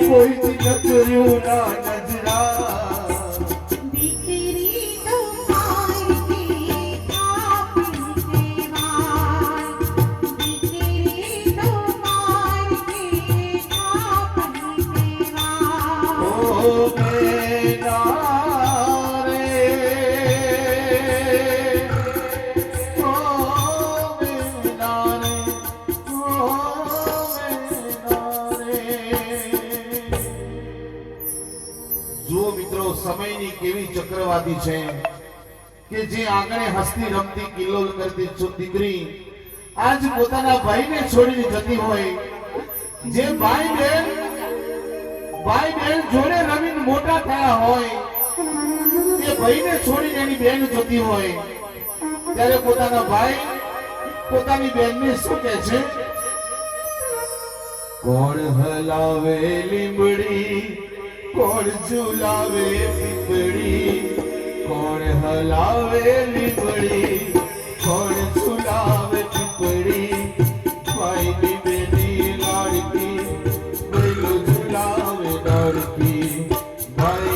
કોઈ નજર્યું ના નજરા સમયની કેવી ચક્રવાદી છે કે જે આંગણે હસતી રમતી કિલ્લોલ કરતી દીકરી આજ પોતાના ભાઈને છોડીને જતી હોય, જે ભાઈ બેન જોડે રમીને મોટા થયા હોય, એ ભાઈને છોડીને એની બેન જતી હોય, ત્યારે પોતાના ભાઈ પોતાની બેનને શું કહે છે? કોણ હલાવે લીંબડી, કોણ ઝુલાવે પીપળી, કોણ હલાવે લીંબડી, કોણ ઝુલાવે પીપળી, ભાઈની બેની લાડકી, બેલો ઝુલાવે લાડકી, ભાઈ